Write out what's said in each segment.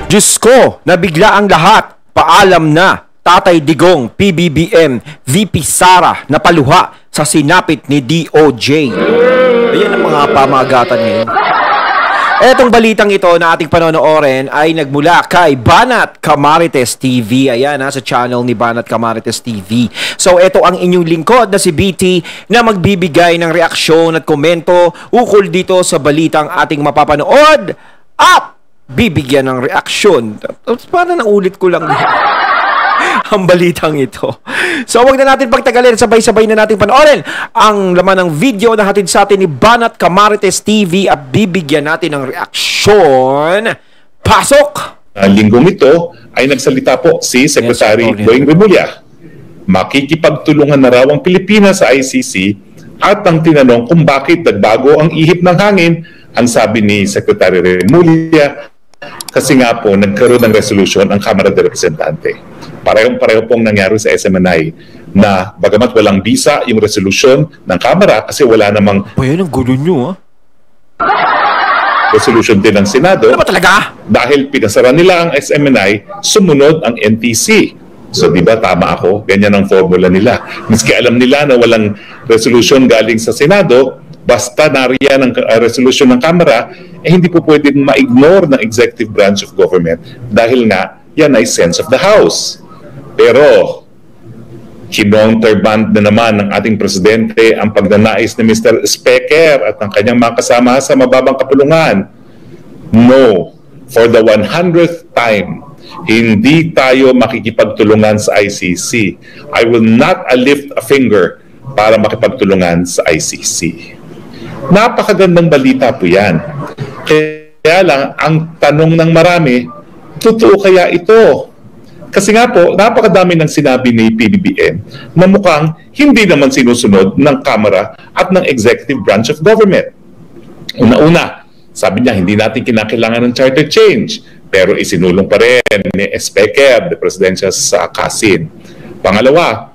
Diyos ko, nabigla ang lahat. Paalam na. Tatay Digong, PBBM, VP Sara, napaluha sa sinapit ni DOJ. Ayan ang mga pamagatan ngayon. Etong balitang ito na ating panonoorin ay nagmula kay Banat Camarites TV. Ayan sa channel ni Banat Camarites TV. So ito ang inyong lingkod na si BT na magbibigay ng reaksyon at komento ukol dito sa balitang ating mapapanood at bibigyan ng reaksyon. Para naulit ko lang ang balitang ito. So wag na natin pagtagalin, sabay-sabay na natin panoorin ang laman ng video na hatid sa atin ni Banat Camarites TV at bibigyan natin ng reaksyon. Pasok! Linggong ito ay nagsalita po si Secretary Boying Remulla. Makikipagtulungan na raw ang Pilipinas sa ICC at ang tinanong kung bakit nagbago ang ihip ng hangin, ang sabi ni Secretary Remulla, kasi nga po nagkaroon ng resolution ang Kamara de Representante. Parehong-pareho pong nangyari sa SMNI na bagamat walang bisa yung resolution ng Kamara kasi wala namang... Bayan, ang gulo nyo resolution din ng Senado. Ano ba talaga? Dahil pinasara nila ang SMNI, sumunod ang NTC. So di ba tama ako? Ganyan ang formula nila. Miski alam nila na walang resolution galing sa Senado, basta nariyan ang resolution ng Kamara, hindi po pwedeng ma-ignore ng executive branch of government dahil nga yan ay sense of the House. Pero kinounterband na naman ng ating presidente ang pagnanais ni Mr. Speaker at ng kanyang mga kasama sa mababang kapulungan. No, for the 100th time, hindi tayo makikipagtulungan sa ICC. I will not lift a finger para makipagtulungan sa ICC. Napakagandang balita po yan. Kaya lang, ang tanong ng marami, totoo kaya ito? Kasi nga po, napakadami ng sinabi ni PBBM na mukhang hindi naman sinusunod ng Kamara at ng Executive Branch of Government. Una-una, sabi niya, hindi natin kinakailangan ng charter change, pero isinulong pa rin ni Speaker, the Presidential sa Kasin. Pangalawa,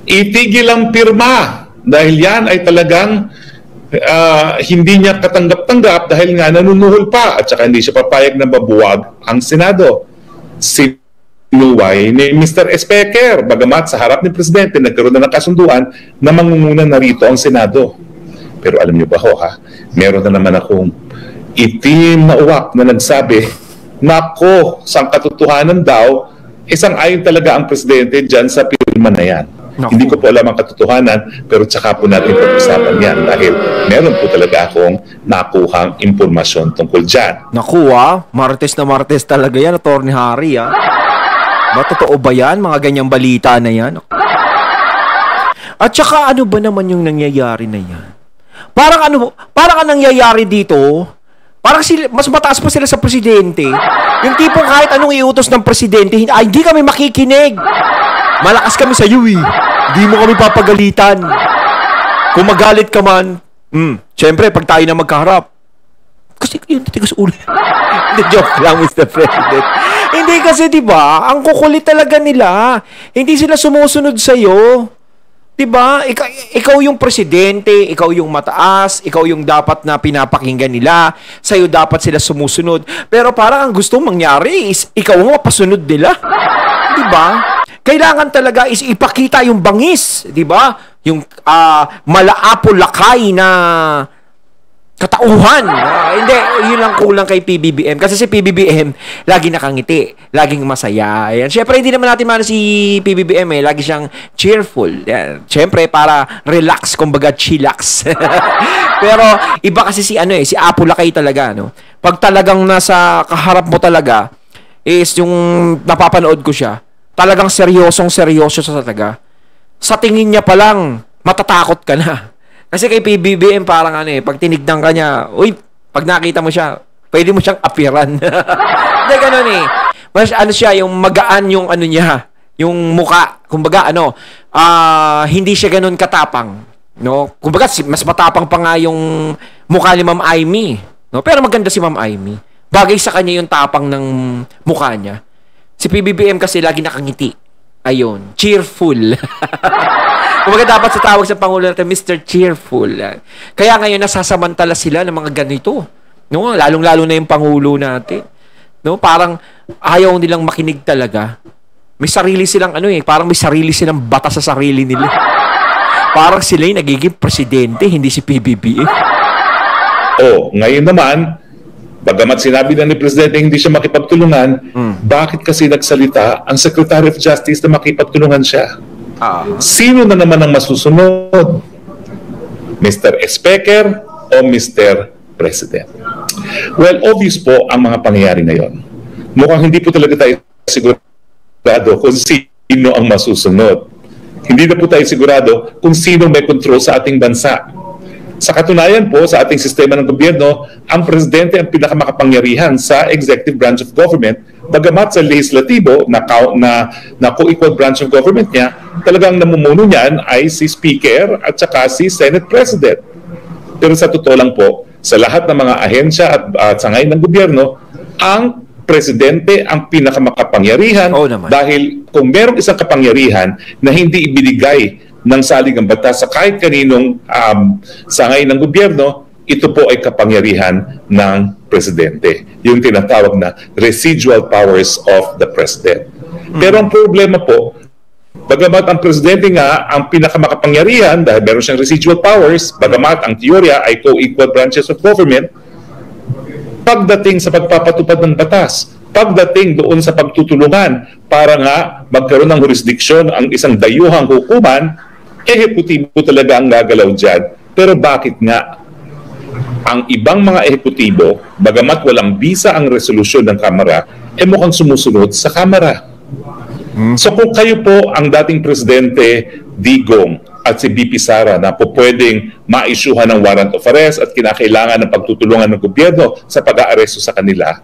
itigil ang pirma dahil yan ay talagang hindi niya katanggap-tanggap dahil nga nanunuhol pa at saka hindi siya papayag na mabuwag ang Senado. Sinuway ni Mr. Speaker, bagamat sa harap ni Presidente nagkaroon na ng kasunduan na mangunguna na rito ang Senado. Pero alam niyo ba meron na naman akong itim na uwak na nagsabi, nako, sang katotohanan daw, isang ayon talaga ang Presidente dyan sa pirma na yan. Naku. Hindi ko po alam ang katotohanan, pero tsaka po natin pag-usapan yan dahil meron po talaga akong nakuhang impormasyon tungkol dyan. Naku Martes na Martes talaga yan, Atty. Harry Ba totoo ba yan, mga ganyang balita na yan? At saka ano ba naman yung nangyayari na yan? Parang ang nangyayari dito, parang mas mataas pa sila sa Presidente. Yung tipong kahit anong iutos ng Presidente, hindi kami makikinig. Malakas kami sa iyo Hindi mo kami papagalitan. Kung magalit ka man, syempre, pag tayo na magkaharap, kasi yun, tigas ulo. Hindi, joke lang, Mr. President. Hindi kasi, diba, ang kukulit talaga nila. Hindi sila sumusunod sa'yo. Diba? Ikaw yung presidente, ikaw yung mataas, ikaw yung dapat na pinapakinggan nila, sa'yo dapat sila sumusunod. Pero parang ang gusto mangyari is, ikaw ang mapasunod nila. Diba? Kailangan talaga is ipakita yung bangis, di ba? Yung malaapo-lakay na katauhan. Hindi, yun lang kulang kay PBBM. Kasi si PBBM, lagi nakangiti, laging masaya. Ayan. Siyempre, hindi naman natin maano si PBBM lagi siyang cheerful. Ayan. Siyempre, para relax, kumbaga chillax. Pero, iba kasi si si Apo-lakay talaga, no? Pag talagang nasa kaharap mo talaga, is yung napapanood ko siya, talagang seryoso sa talaga. Sa tingin niya pa lang, matatakot ka na. Kasi kay PBBM parang pag tinignan ka niya, pag nakita mo siya, pwede mo siyang apiran. Hindi ganun Mas siya, yung magaan yung niya, yung muka. Kumbaga hindi siya ganun katapang. No? Kumbaga mas matapang pa nga yung mukha ni Ma'am Amy. No? Pero maganda si Ma'am Amy. Bagay sa kanya yung tapang ng mukha niya. Si PBBM kasi lagi nakangiti. Ayun, cheerful. Kumbaga dapat sa tawag sa Pangulo natin, Mr. Cheerful. Kaya ngayon nasasamantala sila ng mga ganito. No? Lalong-lalo na yung Pangulo natin. No? Parang ayaw nilang makinig talaga. May sarili silang parang may sarili silang batas sa sarili nila. Parang sila yung nagiging presidente, hindi si PBBM. Ngayon naman, bagamat sinabi na ni Presidente hindi siya makipagtulungan, bakit kasi nagsalita ang Secretary of Justice na makipagtulungan siya? Sino na naman ang masusunod? Mr. Speaker o Mr. President? Well, obvious po ang mga pangyayari ngayon. Mukhang hindi po talaga tayo sigurado kung sino ang masusunod. Hindi na po tayo sigurado kung sino may control sa ating bansa. Sa katunayan po, sa ating sistema ng gobyerno, ang presidente ang pinakamakapangyarihan sa executive branch of government, bagamat sa legislatibo na co-equal branch of government niya, talagang namumuno niyan ay si Speaker at saka si Senate President. Pero sa totoo lang po, sa lahat ng mga ahensya at sangay ng gobyerno, ang presidente ang pinakamakapangyarihan dahil kung merong isang kapangyarihan na hindi ibinigay ng saligang batas sa kahit kaninong sangay ng gobyerno, ito po ay kapangyarihan ng presidente. Yung tinatawag na residual powers of the president. Pero ang problema po, bagamat ang presidente nga ang pinakamakapangyarihan dahil meron siyang residual powers, bagamat ang teorya ay co-equal branches of government, pagdating sa pagpapatupad ng batas, pagdating doon sa pagtutulungan para nga magkaroon ng jurisdiksyon ang isang dayuhang hukuman, ehekutibo talaga ang gagalaw dyan. Pero bakit nga ang ibang mga ehekutibo, bagamat walang bisa ang resolusyon ng Kamara, mukhang sumusunod sa Kamara? So kung kayo po ang dating Presidente Digong at si BP Sara na po pwedeng ma-issuehan ng warrant of arrest at kinakailangan ng pagtutulungan ng gobyerno sa pag-aaresto sa kanila,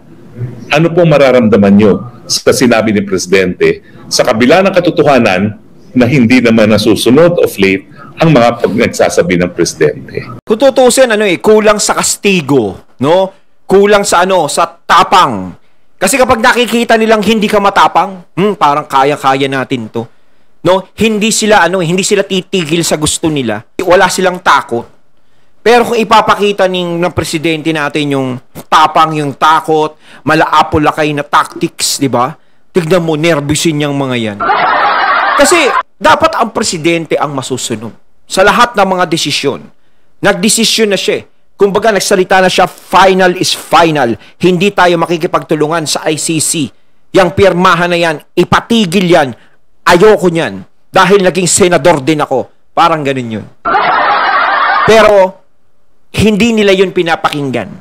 ano pong mararamdaman nyo sa sinabi ni Presidente sa kabila ng katotohanan na hindi naman nasusunod of late ang mga nagsasabi ng Presidente? Kung tutusin, kulang sa kastigo, no? Kulang sa sa tapang. Kasi kapag nakikita nilang hindi ka matapang, parang kaya-kaya natin to. No, hindi sila titigil sa gusto nila. Wala silang takot. Pero kung ipapakita ng presidente natin yung tapang, yung takot, malaapolakay na tactics, 'di ba? Tignan mo, nervyusin yang mga 'yan. Kasi dapat ang presidente ang masusunod sa lahat ng mga desisyon. Nagdesisyon na siya. Kumbaga nagsalita na siya, final is final. Hindi tayo makikipagtulungan sa ICC. Yang pirmahan na 'yan, ipatigil 'yan. Ayoko niyan dahil naging senador din ako. Parang ganun yun. Pero, hindi nila yun pinapakinggan.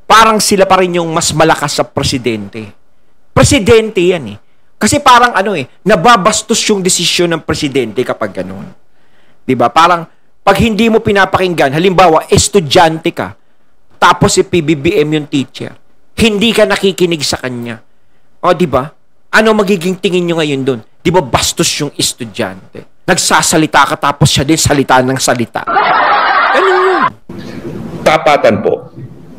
Parang sila pa rin yung mas malakas sa presidente. Presidente yan eh. Kasi parang nababastos yung desisyon ng presidente kapag ganun. Diba? Parang, pag hindi mo pinapakinggan, halimbawa, estudyante ka, tapos si PBBM yung teacher, hindi ka nakikinig sa kanya. O, diba? Ano magiging tingin nyo ngayon doon? Di ba bastos yung estudyante? Nagsasalita ka tapos siya din salita ng salita. Ganun yun. Tapatan po.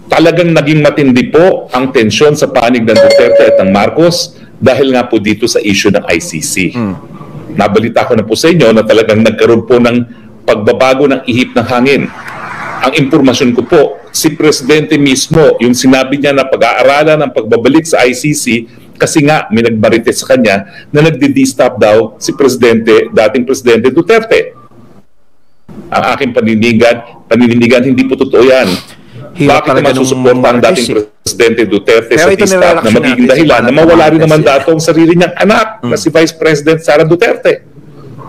Talagang naging matindi po ang tensyon sa panig ng Duterte at ng Marcos dahil nga po dito sa issue ng ICC. Nabalita ko na po sa inyo na talagang nagkaroon po ng pagbabago ng ihip ng hangin. Ang impormasyon ko po, si Presidente mismo, yung sinabi niya na pag-aaralan ng pagbabalik sa ICC kasi nga may nagmarites sa kanya na nagdi-stop daw si dating Presidente Duterte. Ang aking panindigan, hindi po totoo yan. Bakit naman susuporta ang dating Presidente Duterte sa D-stop na magiging dahilan na mawala rin naman dato ang sarili niyang anak na si Vice President Sara Duterte?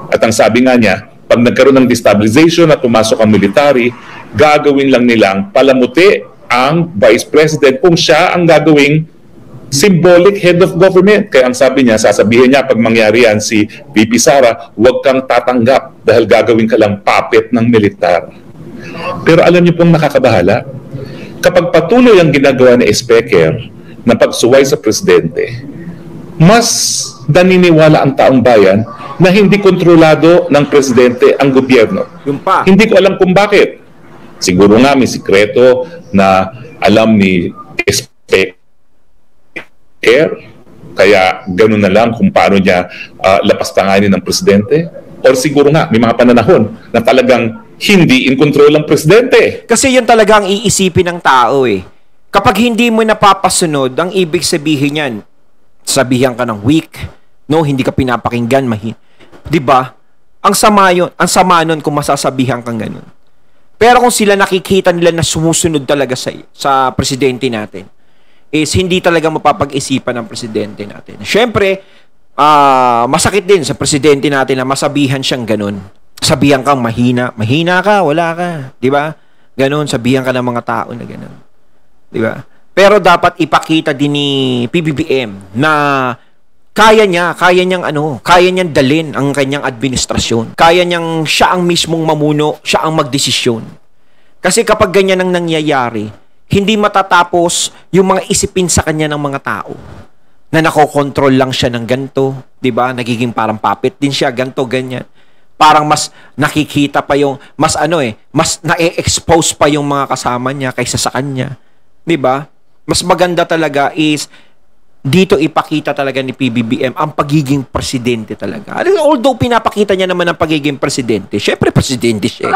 At ang sabi nga niya, pag nagkaroon ng destabilization at pumasok ang military, gagawin lang nilang palamuti ang Vice President kung siya ang gagawing symbolic head of government. Kaya ang sabi niya, sasabihin niya pag mangyari yan si VP Sara, huwag kang tatanggap dahil gagawin ka lang puppet ng militar. Pero alam niyo pong nakakabahala, kapag patuloy ang ginagawa ni Speaker na pagsuway sa presidente, mas naniniwala ang taong bayan na hindi kontrolado ng presidente ang gobyerno. Hindi ko alam kung bakit. Siguro nga may sikreto na alam ni Speaker, kaya gano'n na lang kung paano niya lapastanganin ng presidente. Or siguro nga may mga pananahon na talagang hindi in control ang presidente. Kasi yun talaga ang iisipin ng tao eh. Kapag hindi mo napapasunod, ang ibig sabihin niyan, sabihan ka ng weak, no, hindi ka pinapakinggan, 'di ba? Ang sama nun kung masasabihan kang ganun. Pero kung sila nakikita nila na sumusunod talaga sa presidente natin, is hindi talaga mapapag-isipan ng presidente natin. Syempre, masakit din sa presidente natin na masabihan siyang ganun. Sabihan kang mahina ka, wala ka, 'di ba? Ganun, sabihan ka ng mga tao na ganun. 'Di ba? Pero dapat ipakita din ni PBBM na kaya niyang dalin ang kanyang administrasyon. Kaya niyang siya ang mismong mamuno, siya ang magdesisyon. Kasi kapag ganyan ang nangyayari, hindi matatapos yung mga isipin sa kanya ng mga tao. Na nakokontrol lang siya ng ganito, 'di ba? Nagiging parang puppet din siya, ganito, ganyan. Parang mas nakikita pa yung mas na-expose pa yung mga kasama niya kaysa sa kanya. 'Di ba? Mas maganda talaga is dito ipakita talaga ni PBBM ang pagiging presidente talaga. Although pinapakita niya naman ang pagiging presidente, syempre presidente siya.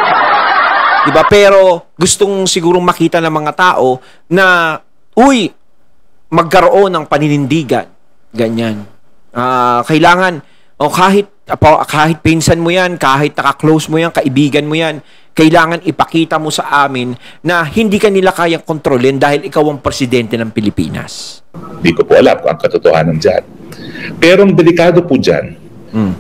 'Di ba? Pero gustong sigurong makita ng mga tao na magkaroon ng paninindigan. Ganyan. Kailangan kahit pinsan mo 'yan, kahit naka-close mo 'yan, kaibigan mo 'yan, kailangan ipakita mo sa amin na hindi ka nila kayang kontrolin dahil ikaw ang presidente ng Pilipinas. Hindi ko po alam kung ang katotohanan dyan. Pero ang delikado po dyan,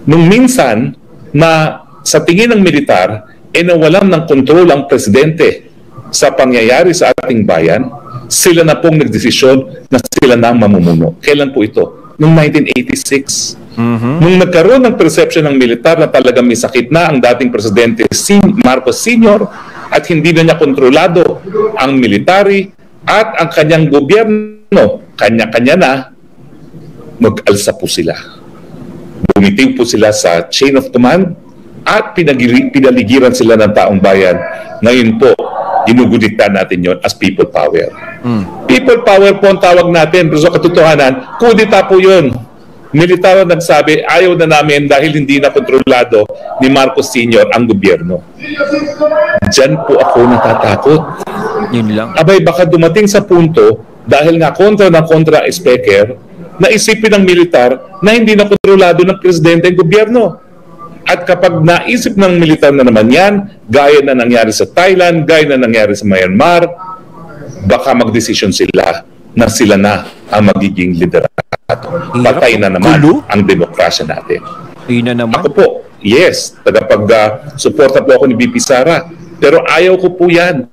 nung minsan na sa tingin ng militar, nawalan ng kontrol ang presidente sa pangyayari sa ating bayan, sila na pong nagdesisyon na sila na ang mamumuno. Kailan po ito? Noong 1986. Nung nagkaroon ng perception ng militar na talagang may sakit na ang dating presidente Marcos Sr. at hindi na niya kontrolado ang military at ang kanyang gobyerno, kanya-kanya na, mag-alsa po sila. Bumitiw po sila sa chain of command at pinaligiran sila ng taong bayan. Ngayon po, ginugudikta natin yon as people power. People power po ang tawag natin, pero sa katotohanan, kudita po yun. Militar ang nagsabi, ayaw na namin dahil hindi na kontrolado ni Marcos Sr. ang gobyerno. Diyan po ako natatakot. Yun lang. Abay, baka dumating sa punto, dahil nga kontra speaker, na isipin ng militar na hindi na kontrolado ng presidente ang gobyerno. At kapag naisip ng militar na naman yan, gaya na nangyari sa Thailand, gaya na nangyari sa Myanmar, baka magdesisyon sila na sila na ang magiging liderato. Patay na naman ang demokrasya natin. Yun na naman. Ako po, yes, suporta po ako ni BP Sara. Pero ayaw ko po yan.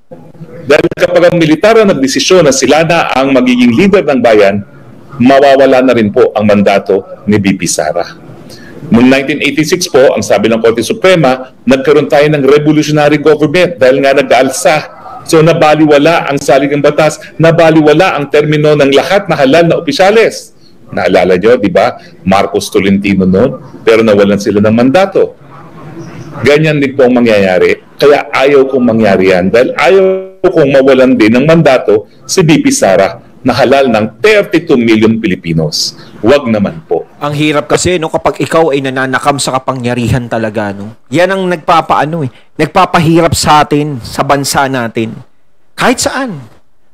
Dahil kapag ang militar ang nagdesisyon na sila na ang magiging leader ng bayan, mawawala na rin po ang mandato ni BP Sara. Noong 1986 po, ang sabi ng Korte Suprema, nagkaroon tayo ng revolutionary government dahil nga nag-aalsa. So nabaliwala ang saligang batas, nabaliwala ang termino ng lahat na halal na opisyales. Naalala nyo, di ba? Marcos Tolentino noon, pero nawalan sila ng mandato. Ganyan din po ang mangyayari. Kaya ayaw kong mangyari yan dahil ayaw kong mawalan din ng mandato si BP Sara na halal ng 32 million Pilipinos. Wag naman po. Ang hirap kasi kapag ikaw ay nananakam sa kapangyarihan talaga, Yan ang nagpapahirap sa atin, sa bansa natin. Kahit saan.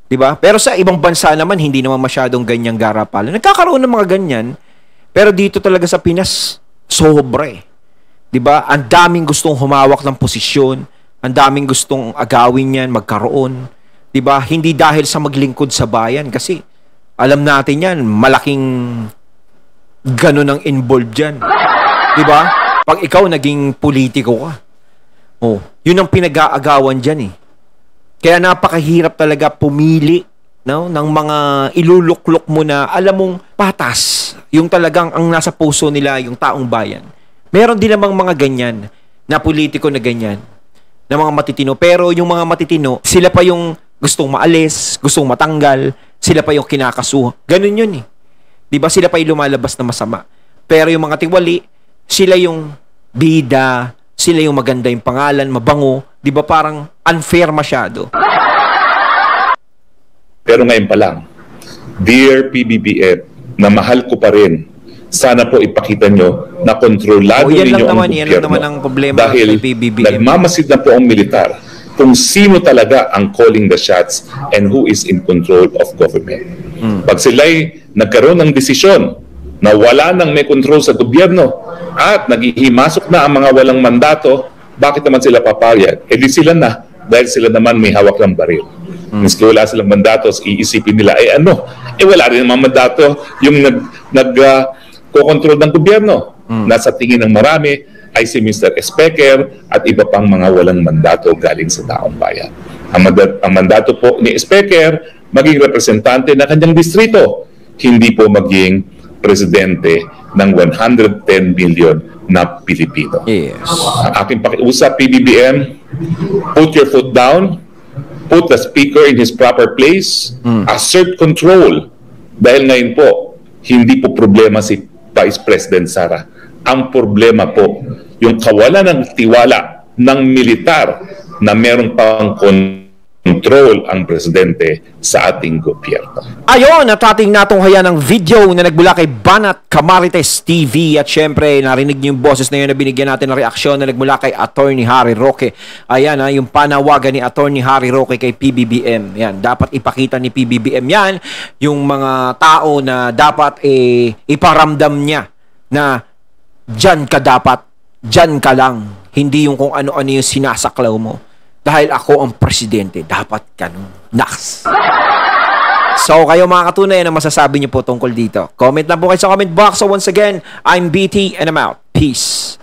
'Di ba? Pero sa ibang bansa naman hindi naman masyadong ganyang garapalan. Nagkakaroon ng mga ganyan, pero dito talaga sa Pinas sobra. 'Di ba? Ang daming gustong humawak ng posisyon, ang daming gustong agawin 'yan, magkaroon. 'Di ba? Hindi dahil sa maglingkod sa bayan kasi alam natin 'yan, malaking ganun ang involved diyan. 'Di ba? Pag ikaw naging politiko ka. Yun ang pinag-aagawan diyan . Kaya napakahirap talaga pumili ng mga iluluklok mo na alam mong patas, yung talagang ang nasa puso nila, yung taong bayan. Meron din namang mga ganyan na politiko na ganyan, na mga matitino. Pero yung mga matitino, sila pa yung gustong maalis, gustong matanggal, sila pa yung kinakasuhan. Ganun yun . Diba? Sila pa yung lumalabas na masama. Pero yung mga tiwali, sila yung bida, sila yung maganda yung pangalan, mabango. Di ba parang unfair masyado? Pero ngayon pa lang, Dear PBBM, na mahal ko pa rin, sana po ipakita nyo na kontrolado ninyo ang gobyerno. Yan lang naman ang problema dahil kay PBBM. Nagmamasid na po ang militar. kung sino talaga ang calling the shots and who is in control of government. Pag sila'y nagkaroon ng desisyon na wala nang may control sa gobyerno at naghihimasok na ang mga walang mandato, bakit naman sila papayag? E di sila na, dahil sila naman may hawak ng baril. Miski wala silang mandato, iisipin nila, wala rin naman mandato yung nag-control ng gobyerno. Nasa tingin ng marami ay si Mr. Speaker at iba pang mga walang mandato galing sa taong bayan. Ang mandato po ni Speaker, maging representante ng kanyang distrito, hindi po maging presidente ng 110 million na Pilipino. Yes. Ang aking pakiusap, PBBM, put your foot down, put the Speaker in his proper place, assert control. Dahil ngayon po, hindi po problema si Vice President Sara. Ang problema po, yung kawalan ng tiwala ng militar na meron pang control ang presidente sa ating gobyerno. Ayon, at ating natunghayan ng video na nagmula kay Banat Camarites TV, at syempre narinig niyo yung boses na yun na binigyan natin ng reaksyon na nagmula kay Attorney Harry Roque. Ayan, yung panawagan ni Attorney Harry Roque kay PBBM. Yan, dapat ipakita ni PBBM yan yung mga tao na dapat iparamdam niya na dyan ka dapat, dyan ka lang, hindi yung kung ano-ano yung sinasaklaw mo. Dahil ako ang presidente, dapat ganun. Naks. So, kayo mga katunay, ano masasabi niyo po tungkol dito? Comment lang po kayo sa comment box. So, once again, I'm BT and I'm out. Peace.